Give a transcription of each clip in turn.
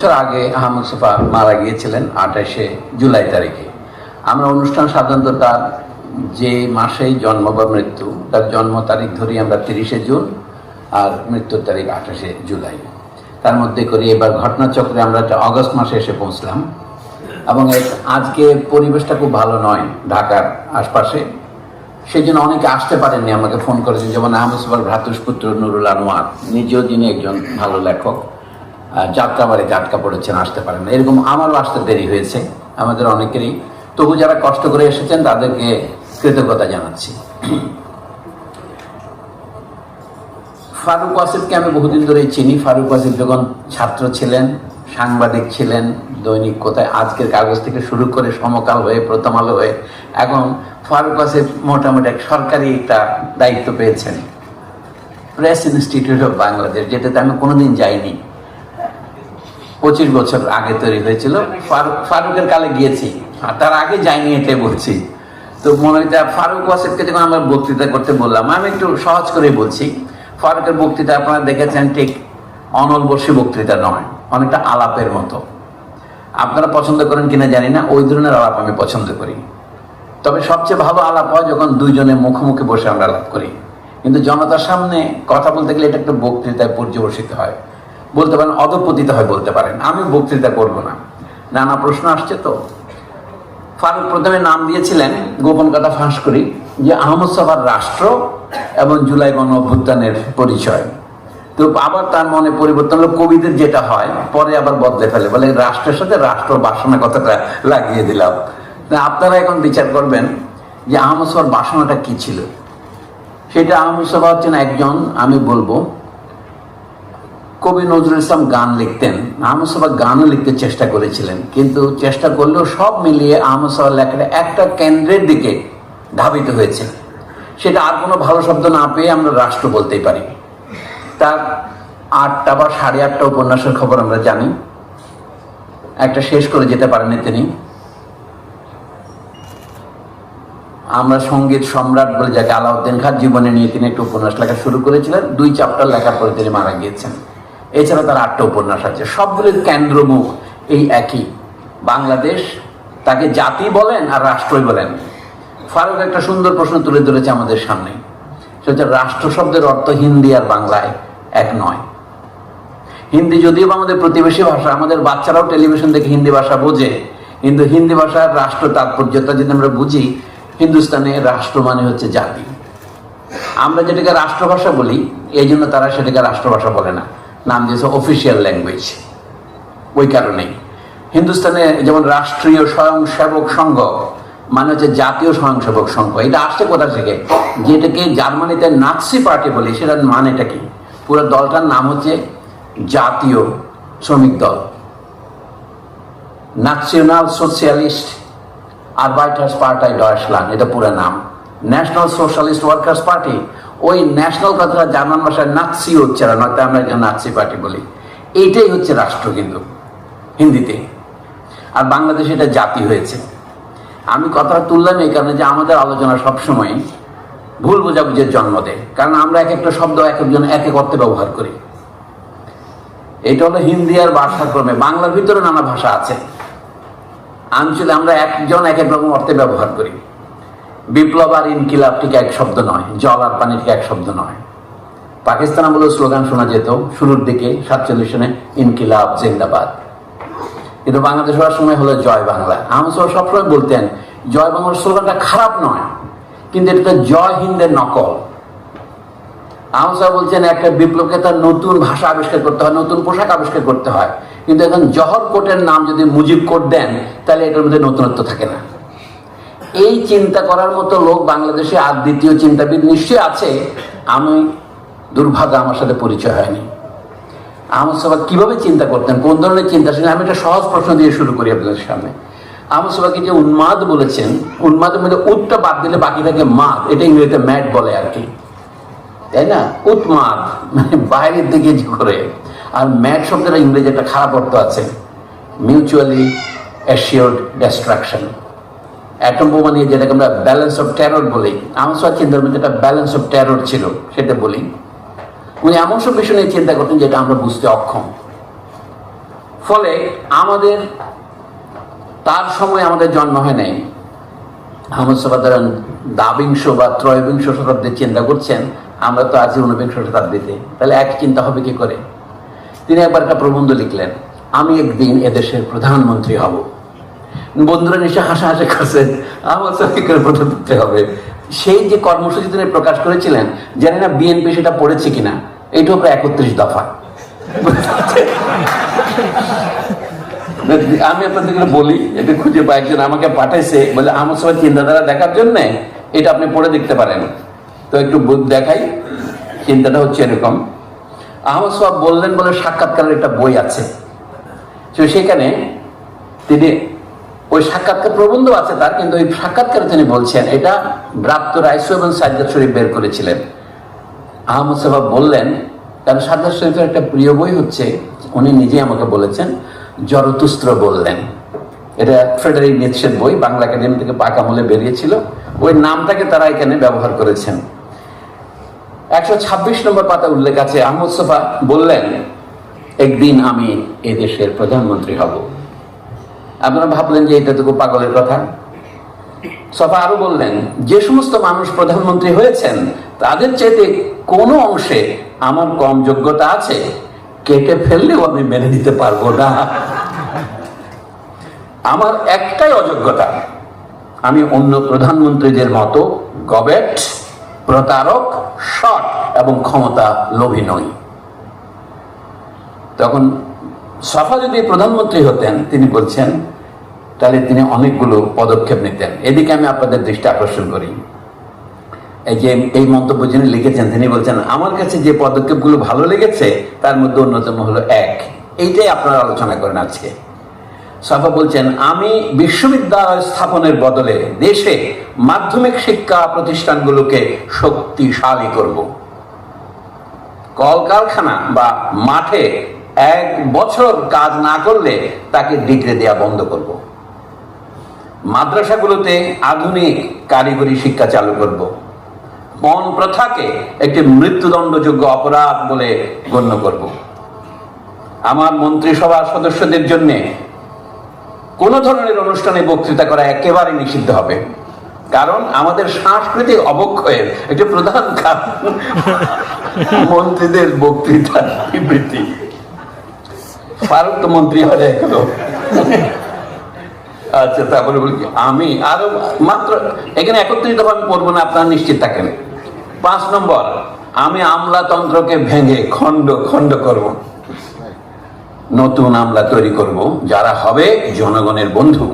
বছর আগে আহমদ মুস্তফা মারা গিয়েছিলেন 28শে জুলাই তারিখে। আমরা অনুষ্ঠান সাধারণত তার যে মাসেই জন্ম বা মৃত্যু, তার জন্ম তারিখ ধরি আমরা 30শে জুন আর মৃত্যুর তারিখ 28শে জুলাই, তার মধ্যে করি। এবার ঘটনাচক্রে আমরা অগস্ট মাসে এসে পৌঁছলাম এবং আজকে পরিবেশটা খুব ভালো নয় ঢাকার আশপাশে, সেই জন্য অনেকে আসতে পারেননি। আমাকে ফোন করেছেন, যেমন আহমদ মুস্তফার ভ্রাতুষ্পুত্র নুরুল আনোয়ার, নিজেও যিনি একজন ভালো লেখক, যাত্রাবাড়িতে আটকা পড়েছেন, আসতে পারেন না। এরকম আমারও আসতে দেরি হয়েছে, আমাদের অনেকেরই। তবু যারা কষ্ট করে এসেছেন তাদেরকে কৃতজ্ঞতা জানাচ্ছি। ফারুক ওয়াসিফকে আমি বহুদিন ধরেই চিনি। ফারুক ওয়াসিফ যখন ছাত্র ছিলেন, সাংবাদিক ছিলেন, দৈনিক কোথায়, আজকের কাগজ থেকে শুরু করে সমকাল হয়ে, প্রথম আলো হয়ে, এখন ফারুক ওয়াসিফ মোটামুটি এক সরকারি একটা দায়িত্ব পেয়েছেন, প্রেস ইনস্টিটিউট অফ বাংলাদেশ, যেটাতে আমি কোনোদিন যাইনি। 25 বছর আগে তৈরি হয়েছিল। ফারুকের কালে গিয়েছি, আর তার আগে যাইনি, এটাই বলছি। তো মনে হয় ফারুক ওয়াসিফকে যখন আমরা বক্তৃতা করতে বললাম, আমি একটু সহজ করে বলছি, ফারুকের বক্তৃতা আপনারা দেখেছেন, ঠিক অনলবর্ষী বক্তৃতা নয়, অনেকটা আলাপের মতো। আপনারা পছন্দ করেন কিনা জানি না, ওই ধরনের আলাপ আমি পছন্দ করি। তবে সবচেয়ে ভালো আলাপ হয় যখন দুইজনে মুখোমুখি বসে আমরা আলাপ করি। কিন্তু জনতার সামনে কথা বলতে গেলে এটা একটা বক্তৃতায় পর্যবসিত হয়, বলতে পারেন অধপতিত হয় বলতে পারেন। আমি বক্তৃতা করব না, নানা প্রশ্ন আসছে। তো ফারুক প্রথমে নাম দিয়েছিলেন, গোপন কথা ফাঁস করি, যে আহমদ মুস্তফার রাষ্ট্র এবং জুলাই গণ অভ্যুত্থানের পরিচয়। তো আবার তার মনে পরিবর্তন হলো, কবিদের যেটা হয়, পরে আবার বদলে ফেলে, বলে রাষ্ট্রের সাথে রাষ্ট্র বাসনা কথাটা লাগিয়ে দিলাম। আপনারা এখন বিচার করবেন যে আহমদ মুস্তফার বাসনাটা কি ছিল। সেটা আহমদ মুস্তফা হচ্ছেন একজন, আমি বলবো, কবি নজরুল ইসলাম গান লিখতেন, আহমদ মুস্তফা গানও লিখতে চেষ্টা করেছিলেন, কিন্তু চেষ্টা করলেও সব মিলিয়ে আহমদ মুস্তফার লেখাটা একটা কেন্দ্রের দিকে ধাবিত হয়েছে। সেটা আর কোনো ভালো শব্দ না পেয়ে আমরা রাষ্ট্র বলতেই পারি। তার 8টা বা 8.5টা উপন্যাসের খবর আমরা জানি, একটা শেষ করে যেতে পারেননি তিনি। আমরা সঙ্গীত সম্রাট বলে যাকে, আলাউদ্দিন খাঁর জীবনে নিয়ে তিনি একটা উপন্যাস লেখা শুরু করেছিলেন, 2 চ্যাপ্টার লেখার পরে তিনি মারা গিয়েছেন। এছাড়া তার 8টা উপন্যাস আছে, সবগুলির কেন্দ্রমুখ এই একই, বাংলাদেশ। তাকে জাতি বলেন আর রাষ্ট্রই বলেন। ফারুক একটা সুন্দর প্রশ্ন তুলে ধরেছে আমাদের সামনে, সেটা রাষ্ট্র শব্দের অর্থ হিন্দি আর বাংলায় এক নয়। হিন্দি যদিও আমাদের প্রতিবেশী ভাষা, আমাদের বাচ্চারাও টেলিভিশন দেখে হিন্দি ভাষা বোঝে, কিন্তু হিন্দি ভাষার রাষ্ট্র তাৎপর্যটা যদি আমরা বুঝি, হিন্দুস্তানে রাষ্ট্র মানে হচ্ছে জাতি। আমরা যেটাকে রাষ্ট্রভাষা বলি, এই জন্য তারা সেটাকে রাষ্ট্রভাষা বলে না, নাম দিয়েছে অফিসিয়াল ল্যাঙ্গুয়েজ। ওই কারণেই হিন্দুস্তানে যেমন রাষ্ট্রীয় স্বয়ংসেবক সংঘ মানে হচ্ছে জাতীয় স্বয়ংসেবক সংঘ। এটা আসছে কোথা থেকে? যেটাকে জার্মানিতে নাৎসি পার্টি বলি, সেটার মানেটা কি? পুরো দলটার নাম হচ্ছে জাতীয় শ্রমিক দল, ন্যাশনাল সোশ্যালিস্ট আরবাইটার্স পার্টি ডয়েচল্যান্ড, এটা পুরো নাম। ন্যাশনাল সোশ্যালিস্ট ওয়ার্কার্স পার্টি, ওই ন্যাশনাল কথাটা জার্মান ভাষায় নাৎসি উচ্চারণ, নয়তো আমরা নাৎসি পার্টি বলি। এইটাই হচ্ছে রাষ্ট্র কিন্তু হিন্দিতে, আর বাংলাদেশে এটা জাতি হয়েছে। আমি কথা তুললাম এই কারণে যে আমাদের আলোচনা সবসময় ভুল বোঝাবুঝির জন্ম দেয়, কারণ আমরা এক একটা শব্দ এক একজন এক এক অর্থে ব্যবহার করি। এটা হলো হিন্দি আর ভাষাক্রমে, বাংলার ভিতরে নানা ভাষা আছে, আঞ্চলিক আমরা একজন এক এক রকম অর্থে ব্যবহার করি। বিপ্লব আর ইনকিলাব ঠিক এক শব্দ নয়, জল আর পানি ঠিক এক শব্দ নয়। পাকিস্তান আমলেও স্লোগান শোনা যেত শুরুর দিকে 47 সনে, ইনকিলাব জিন্দাবাদ, কিন্তু বাংলাদেশ হওয়ার সময় হলো জয় বাংলা। আহমদ মুস্তফা সবসময় বলতেন জয় বাংলার স্লোগানটা খারাপ নয়, কিন্তু এটা জয় হিন্দের নকল। আহমদ মুস্তফা বলছেন একটা বিপ্লবকে তার নতুন ভাষা আবিষ্কার করতে হয়, নতুন পোশাক আবিষ্কার করতে হয়, কিন্তু এখন জহর কোটের নাম যদি মুজিব কোট দেন, তাহলে এটার মধ্যে নতুনত্ব থাকে না। এই চিন্তা করার মতো লোক বাংলাদেশে আর দ্বিতীয় চিন্তাবিদ নিশ্চয়ই আছে। আমি দুর্ভাগ্য আমার সাথে পরিচয় হয়নি। আহমদ মুস্তফা কিভাবে চিন্তা করতেন, কোন ধরনের চিন্তা ছিলেন, আমি একটা সহজ প্রশ্ন দিয়ে শুরু করি আপনাদের সামনে। আহমদ মুস্তফাকে যে উন্মাদ বলেছেন, উন্মাদের মধ্যে উটটা বাদ দিলে বাকি থাকে মাদ, এটা ইংরেজিতে ম্যাড বলে আর কি, তাই না? উন্মাদ মানে বাইরের দিকে করে, আর ম্যাড শব্দের ইংরেজি একটা খারাপ অর্থ আছে, মিউচুয়ালি অ্যাসিওর্ড ডিস্ট্রাকশন। অ্যাটম বোমা নিয়ে যেটাকে আমরা ব্যালেন্স অফ টেরর বলি, আমার সব চিন্তার মধ্যে একটা ব্যালেন্স অফ টেরর ছিল, সেটা বলি। উনি এমন সব বিষয় নিয়ে চিন্তা করতেন যেটা আমরা বুঝতে অক্ষম। ফলে আমাদের তার সময় আমাদের জন্ম হয় নাই। আহমদ ছফা ধরেন দ্বাবিংশ বা ত্রয়োবিংশ শতাব্দীর চিন্তা করছেন, আমরা তো আছি ঊনবিংশ শতাব্দীতে, তাহলে এক চিন্তা হবে কি করে? তিনি একবার একটা প্রবন্ধ লিখলেন, আমি একদিন এদেশের প্রধানমন্ত্রী হব। বন্ধুরা নিশ্চয় হাসাহাসি করছেন, আহমদ ছফা কি করে প্রধানমন্ত্রী হবে? সেই যে কর্মসূচি তিনি প্রকাশ করেছিলেন, জানি না বিএনপি সেটা পড়েছে কিনা, এইটাও প্রায় 31 দফা। আমি আপনাদেরকে বলি, এটা খুঁজে পাই, একজন আমাকে পাঠাইছে, বলে আহমদ ছফার চিন্তাধারা দেখার জন্য এটা আপনি পড়ে দেখতে পারেন। তো একটু দেখাই, চিন্তাটা হচ্ছে এরকম। আহমদ ছফা বললেন বলে সাক্ষাৎকারের একটা বই আছে, তো সেখানে তিনি ওই সাক্ষাৎকার প্রবন্ধ আছে তার, কিন্তু ওই সাক্ষাৎকারে তিনি বলছেন, এটা ব্রাত্য রাইসু এবং সাজ্জাদ শরীফ বের করেছিলেন। আহমদ ছফা বললেন, কারণ সাজ্জাদ শরীফের একটা প্রিয় বই হচ্ছে, উনি নিজেই আমাকে বলেছেন, জরতুস্ত্র বললেন। এটা ফ্রেডারিক নিৎসের বই, বাংলা একাডেমি থেকে পাক আমলে বেরিয়েছিল, ওই নামটাকে তারা এখানে ব্যবহার করেছেন। 126 নম্বর পাতা উল্লেখ আছে, আহমদ ছফা বললেন, একদিন আমি এদেশের প্রধানমন্ত্রী হব। আপনারা ভাবলেন যে এটা তো খুব পাগলের কথা। ছফা আরো বললেন, যে সমস্ত মানুষ প্রধানমন্ত্রী হয়েছেন তাদের চাইতে কোনো অংশে আমার কম যোগ্যতা আছে, কেটে ফেললেও আমি মেনে নিতে পারবো না। আমার একটাই অযোগ্যতা, আমি অন্য প্রধানমন্ত্রীদের মতো গবেট, প্রতারক, সৎ এবং ক্ষমতা লোভী নই। তখন ছফা যদি প্রধানমন্ত্রী হতেন, তিনি বলছেন, তাহলে তিনি অনেকগুলো পদক্ষেপ নিতেন। এদিকে আমি আপনাদের দৃষ্টি আকর্ষণ করি, এই যে এই মন্তব্য যিনি লিখেছেন, তিনি বলছেন, আমার কাছে যে পদক্ষেপগুলো ভালো লেগেছে তার মধ্যে অন্যতম হলো এক, এইটাই আপনারা আলোচনা করেন আজকে। ছফা বলছেন, আমি বিশ্ববিদ্যালয় স্থাপনের বদলে দেশে মাধ্যমিক শিক্ষা প্রতিষ্ঠানগুলোকে শক্তিশালী করব। কলকারখানা বা মাঠে 1 বছর কাজ না করলে তাকে ডিগ্রি দেয়া বন্ধ করব। মাদ্রাসাগুলোতে আধুনিক কারিগরি শিক্ষা চালু করব। পণ প্রথাকে একটি মৃত্যুদণ্ডযোগ্য অপরাধ বলে গণ্য করব। আমার মন্ত্রিসভার সদস্যদের জন্য কোন ধরনের অনুষ্ঠানে বক্তৃতা করা একেবারে নিষিদ্ধ হবে, কারণ আমাদের সাংস্কৃতিক অবক্ষয়ের একটি প্রধান কারণ মন্ত্রীদের বক্তৃতা বিবৃতি। ফারুক তো মন্ত্রী হয়ে গেল। আচ্ছা, তারপরে বলি আমি আরো মাত্র এখানে 31 দফা আমি পড়বো না, আপনারা নিশ্চিত থাকেন। 5 নম্বর, আমি আমলাতন্ত্রকে ভেঙে খণ্ড খণ্ড করব, নতুন আমলা তৈরি করব যারা হবে জনগণের বন্ধু।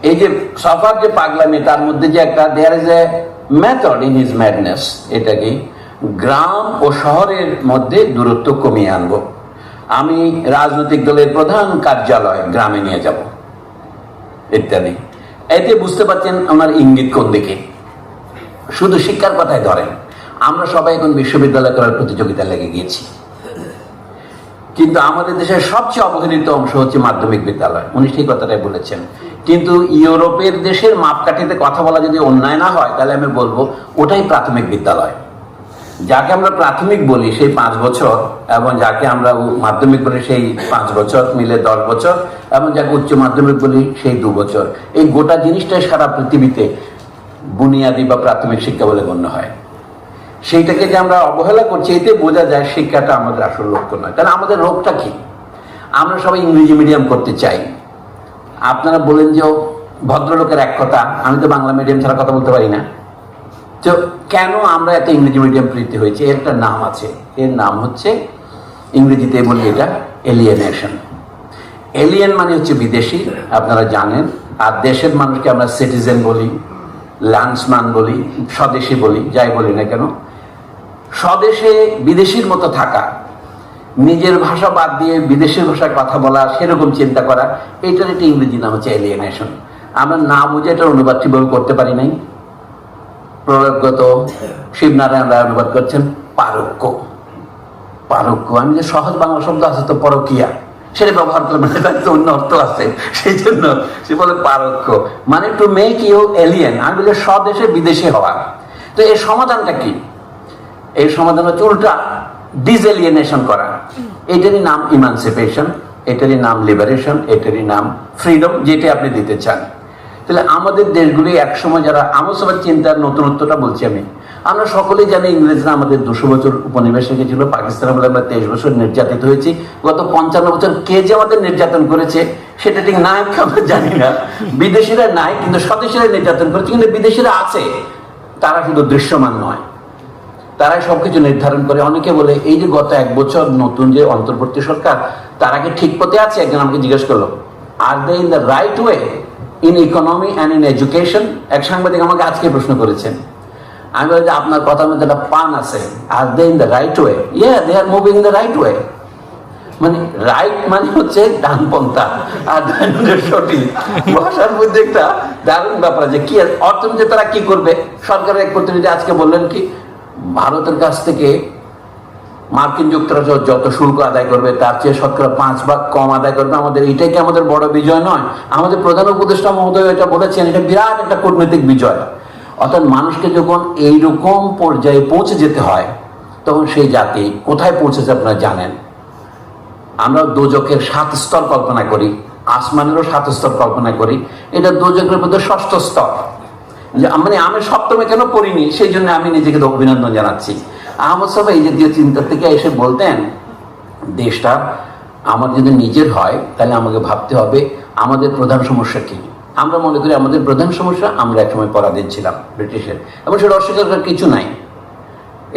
এই যে ছফার যে পাগলামি, তার মধ্যে যে একটা there is a method in his madness, এটা কি গ্রাম ও শহরের মধ্যে দূরত্ব কমিয়ে আনবো, আমি রাজনৈতিক দলের প্রধান কার্যালয় গ্রামে নিয়ে যাব, ইত্যাদি। এতে বুঝতে পারছেন আমার ইঙ্গিত কোন দিকে। শুধু শিক্ষার কথাই ধরেন, আমরা সবাই এখন বিশ্ববিদ্যালয় করার প্রতিযোগিতা লেগে গিয়েছি, কিন্তু আমাদের দেশের সবচেয়ে অবহেলিত অংশ হচ্ছে মাধ্যমিক বিদ্যালয়। উনি ঠিক কথাটাই বলেছেন, কিন্তু ইউরোপের দেশের মাপকাঠিতে কথা বলা যদি অন্যায় না হয়, তাহলে আমি বলবো ওটাই প্রাথমিক বিদ্যালয়। যাকে আমরা প্রাথমিক বলি সেই 5 বছর, এবং যাকে আমরা মাধ্যমিক বলি সেই 5 বছর মিলে 10 বছর, এবং যাকে উচ্চ মাধ্যমিক বলি সেই 2 বছর। এই গোটা জিনিসটাই সারা পৃথিবীতে বুনিয়াদী বা প্রাথমিক শিক্ষা বলে গণ্য হয়। সেইটাকে যে আমরা অবহেলা করছি, এতে বোঝা যায় শিক্ষাটা আমাদের আসল লক্ষ্য নয়। কারণ আমাদের রোগটা কি, আমরা সবাই ইংরেজি মিডিয়াম করতে চাই। আপনারা বলেন যে ভদ্রলোকের এক কথা, আমি তো বাংলা মিডিয়াম ছাড়া কথা বলতে পারি না। তো কেন আমরা এত ইংরেজি মিডিয়াম প্রীতি হয়েছে? এর একটা নাম আছে, এর নাম হচ্ছে, ইংরেজিতে বলি এটা এলিয়েনেশন। এলিয়েন মানে হচ্ছে বিদেশি, আপনারা জানেন। আর দেশের মানুষকে আমরা সিটিজেন বলি, ল্যান্ডসম্যান বলি, স্বদেশী বলি, যাই বলি না কেন। স্বদেশে বিদেশির মতো থাকা, নিজের ভাষা বাদ দিয়ে বিদেশের ভাষায় কথা বলা, সেরকম চিন্তা করা, এইটার একটা ইংরেজি নাম হচ্ছে এলিয়েনেশন। আমরা না বুঝে এটার অনুবাদ ঠিকভাবে করতে পারি নাই। প্রয়োগগত শিবনারায়ণ রায় অনুবাদ করছেন পারক্য। পারক্য, আমি যে সহজ বাংলা শব্দ আছে তো পরকিয়া, সেটা ব্যবহার করলে মানে তার তো অন্য অর্থ আছে, সেই জন্য সে বলে পারক্য, মানে টু মেক ইউ এলিয়েন। আমি বলি স্বদেশে বিদেশি হওয়া। তো এর সমাধানটা কি? এর সমাধান হচ্ছে উল্টা ডিসএলিয়েনেশন করা। এটারই নাম ইমানসিপেশন। এটারই নাম লিবারেশন, এটারই নাম ফ্রিডম, যেটা আপনি দিতে চান। তাহলে আমাদের দেশগুলি একসময় যারা আমসবার চিন্তার নতুনত্বটা বলছি আমরা সকলেই জানি ইংরেজরা আমাদের 200 বছর উপনিবেশ রেখেছিল, পাকিস্তান আমলে আমরা 23 বছর নির্যাতিত হয়েছি, গত 55 বছর কে যে আমাদের নির্যাতন করেছে সেটা ঠিক না আমরা জানি না। বিদেশিরা নাই, কিন্তু স্বদেশিরা নির্যাতন করেছে, কিন্তু বিদেশিরা আছে, তারা শুধু দৃশ্যমান নয়, তারাই সবকিছু নির্ধারণ করে। অনেকে বলে এই যে গত 1 বছর নতুন যে অন্তর্বর্তী সরকার, তারা কি ঠিক পথে আছে? একজন আমাকে জিজ্ঞেস করলো, are they in the right way in economy and in education? এক সাংবাদিক আমাকে আজকে প্রশ্ন করেছেন। আমি বলি যে আপনার কথার মধ্যে একটা পান আছে, are they in the right way? Yeah, they are moving in the right way. মানে রাইট মানে হচ্ছে ডানপন্থা, আর সঠিক। ভাষার মধ্যে একটা দারুণ ব্যাপার যে কি অর্থনীতি তারা কি করবে। সরকারের এক প্রতিনিধি আজকে বললেন কি, ভারতের কাছ থেকে মার্কিন যুক্তরাষ্ট্র যত শুল্ক আদায় করবে তার চেয়ে 5% কম আদায় করবে আমাদের। এটাই কি আমাদের বড় বিজয় নয়? আমাদের প্রধান উপদেষ্টা মহোদয় এটা বলেছেন, এটা বিরাট একটা কূটনৈতিক বিজয়। অর্থাৎ মানুষকে যখন এইরকম পর্যায়ে পৌঁছে যেতে হয়, তখন সেই জাতি কোথায় পৌঁছেছে আপনারা জানেন। আমরা দোজখের 7 স্তর কল্পনা করি, আসমানেরও 7 স্তর কল্পনা করি, এটা দোজখের মধ্যে 6ষ্ঠ স্তর। মানে আমি 7মে কেন পড়িনি, সেই জন্য আমি নিজেকে অভিনন্দন জানাচ্ছি। আহমদ সাহেব এই জাতীয় চিন্তা থেকে এসে বলতেন, দেশটা আমার যদি নিজের হয় তাহলে আমাকে ভাবতে হবে আমাদের প্রধান সমস্যা কি। আমরা মনে করি আমাদের প্রধান সমস্যা আমরা একসময় পরাধীন ছিলাম ব্রিটিশের, এবং সেটা অস্বীকার করার কিছু নাই।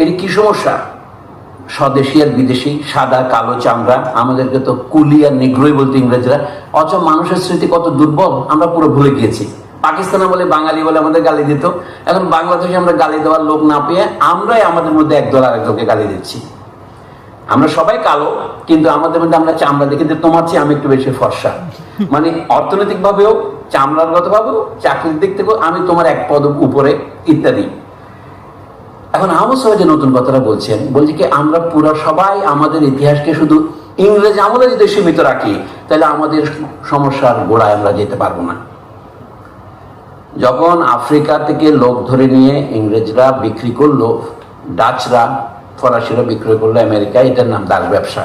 এর কি সমস্যা? স্বদেশী আর বিদেশি, সাদা কালো চামড়া, আমাদেরকে তো কুলি আর নিগ্রোই বলতে ইংরেজরা। অথচ মানুষের স্মৃতি কত দুর্বল, আমরা পুরো ভুলে গিয়েছি। পাকিস্তানে বলে বাঙালি বলে আমাদের গালি দিত, এখন বাংলাদেশে আমরা গালি দেওয়ার লোক না পেয়ে আমরাই আমাদের মধ্যে একদল আরেকজনকে গালি দিচ্ছি। আমরা সবাই কালো, কিন্তু আমাদের মধ্যে আমরা চামড়া দেখি যে তোমার চেয়ে আমি একটু বেশি ফর্সা। মানে অর্থনৈতিক ভাবেও, চামড়ারগত ভাবেও, চাকরির দিক থেকেও আমি তোমার এক পদ উপরে, ইত্যাদি। এখন আহমদ সাহেব যে নতুন কথাটা বলছেন, বলছে কি আমরা পুরো সবাই আমাদের ইতিহাসকে শুধু ইংরেজ আমলে যদি সীমিত রাখি, তাহলে আমাদের সমস্যার গোড়ায় আমরা যেতে পারবো না। যখন আফ্রিকা থেকে লোক ধরে নিয়ে ইংরেজরা বিক্রি করলো, ডাচরা ফরাসিরা বিক্রি করলো আমেরিকায়, এটার নাম দাস ব্যবসা।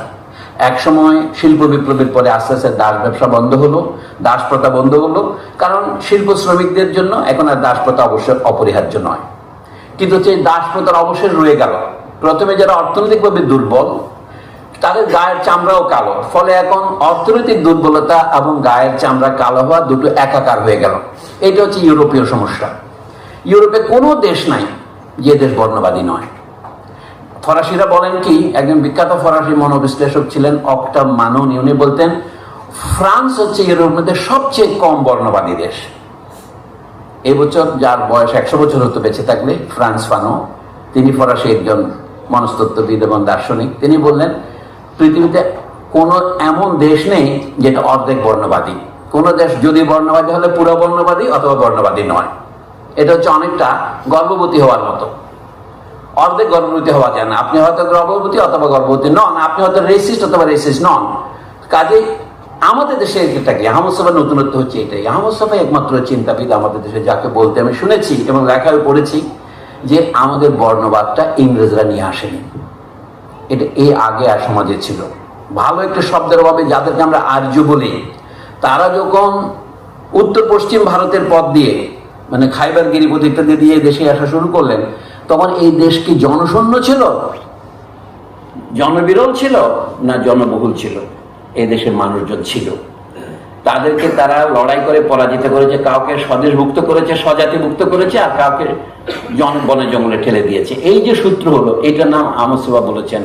এক সময় শিল্প বিপ্লবের পরে আস্তে আস্তে দাস ব্যবসা বন্ধ হলো, দাস প্রথা বন্ধ হলো, কারণ শিল্প শ্রমিকদের জন্য এখন আর দাস প্রথা অবশ্যই অপরিহার্য নয়। কিন্তু সেই দাস প্রথার অবশ্যই রয়ে গেল। প্রথমে যারা অর্থনৈতিকভাবে দুর্বল, তাদের গায়ের চামড়াও কালো, ফলে এখন অর্থনৈতিক দুর্বলতা এবং গায়ের চামড়া কালো হওয়া দুটো একাকার হয়ে গেল। এটা হচ্ছে ইউরোপীয় সমস্যা। ইউরোপে কোনো দেশ নাই যে দেশ বর্ণবাদী নয়। ফরাসিরা বলেন কি, একজন বিখ্যাত ফরাসি মনোবিশ্লেষক ছিলেন অক্টাভ মানুন, উনি বলতেন ফ্রান্স হচ্ছে ইউরোপের মধ্যে সবচেয়ে কম বর্ণবাদী দেশ। এই বছর যার বয়স 100 বছর হতে বেঁচে থাকলে, ফ্রান্স ফানো, তিনি ফরাসি একজন মনস্তত্ত্ববিদ এবং দার্শনিক। তিনি বললেন পৃথিবীতে কোনো এমন দেশ নেই যেটা অর্ধেক বর্ণবাদী। কোনো দেশ যদি বর্ণবাদী হলে পুরো বর্ণবাদী অথবা বর্ণবাদী নয়। এটা হচ্ছে অনেকটা গর্ভবতী হওয়ার মতো, অর্ধেক গর্ভবতী হওয়া যায় না। আপনি হয়তো গর্ভবতী অথবা গর্ভবতী নন, আপনি হয়তো রেসিস্ট অথবা রেসিস্ট নন। কাজেই আমাদের দেশে এটা কি, আহমদ সাহেবের নতুনত্ব হচ্ছে এটাই। আহমদ সাহেব একমাত্র চিন্তাবিদ আমাদের দেশে যাকে বলতে আমি শুনেছি এবং লেখায় পড়েছি যে আমাদের বর্ণবাদটা ইংরেজরা নিয়ে আসেনি, এটা এই আগে আর সমাজে ছিল। ভালো একটা শব্দের অভাবে যাদেরকে আমরা আর্য বলি, তারা যখন উত্তর পশ্চিম ভারতের পথ দিয়ে, মানে খাইবার গিরিপথ ইত্যাদি দিয়ে দেশে আসা শুরু করলেন, তখন এই দেশ কি জনশূন্য ছিল, জনবিরল ছিল, না জনবহুল ছিল? এই দেশের মানুষজন ছিল। তাদেরকে তারা লড়াই করে পরাজিত করেছে, কাউকে স্বদেশভুক্ত করেছে, স্বজাতিভুক্ত করেছে, আর কাউকে বনে জঙ্গলে ঠেলে দিয়েছে। এই যে সূত্র হলো, এটার নাম আহমদ সাহেব বলেছেন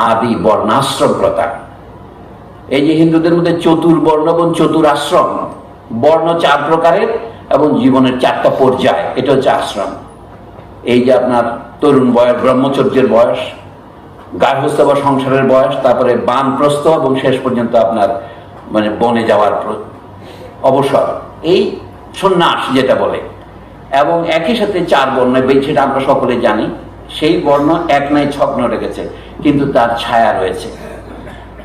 আদি বর্ণাশ্রম প্রথা। এই যে হিন্দুদের মধ্যে চতুর্বর্ণ এবং চতুরাশ্রম, বর্ণ 4 প্রকারের এবং জীবনের 4টা পর্যায়, এটা হচ্ছে আশ্রম। এই যে আপনার তরুণ বয়স, ব্রহ্মচর্যের বয়স, গার্হস্থ্য বা সংসারের বয়স, তারপরে বানপ্রস্থ এবং শেষ পর্যন্ত আপনার মানে বনে যাওয়ার অবসর, এই সন্ন্যাস যেটা বলে। এবং একই সাথে 4 বর্ণ, সেটা আমরা সকলে জানি। সেই বর্ণ এক নাই ছগ্ন রেখেছে, কিন্তু তার ছায়া রয়েছে।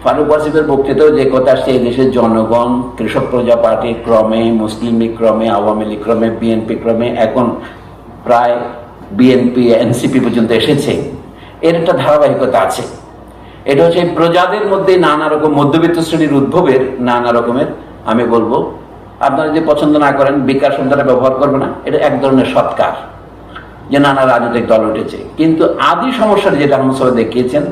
ফারুক ওয়াসিফের বক্তৃতাও যে কথা আসছে, এই দেশের জনগণ কৃষক প্রজা পার্টি ক্রমে, মুসলিম লীগ ক্রমে, আওয়ামী লীগ ক্রমে, বিএনপি ক্রমে, এখন প্রায় বিএনপি এনসিপি পর্যন্ত এসেছে। এর একটা ধারাবাহিকতা আছে। এটা হচ্ছে প্রজাদের মধ্যে নানা রকম মধ্যবিত্ত শ্রেণীর উদ্ভবের নানা রকমের, আমি বলবো আপনারা যে পছন্দ না করেন বিকাশ শব্দটা ব্যবহার করবে না, এটা এক ধরনের সৎকার যে নানা রাজনৈতিক দল উঠেছে। কিন্তু আদি সমস্যাটা যেটা আহমদ সাহেব দেখিয়েছেন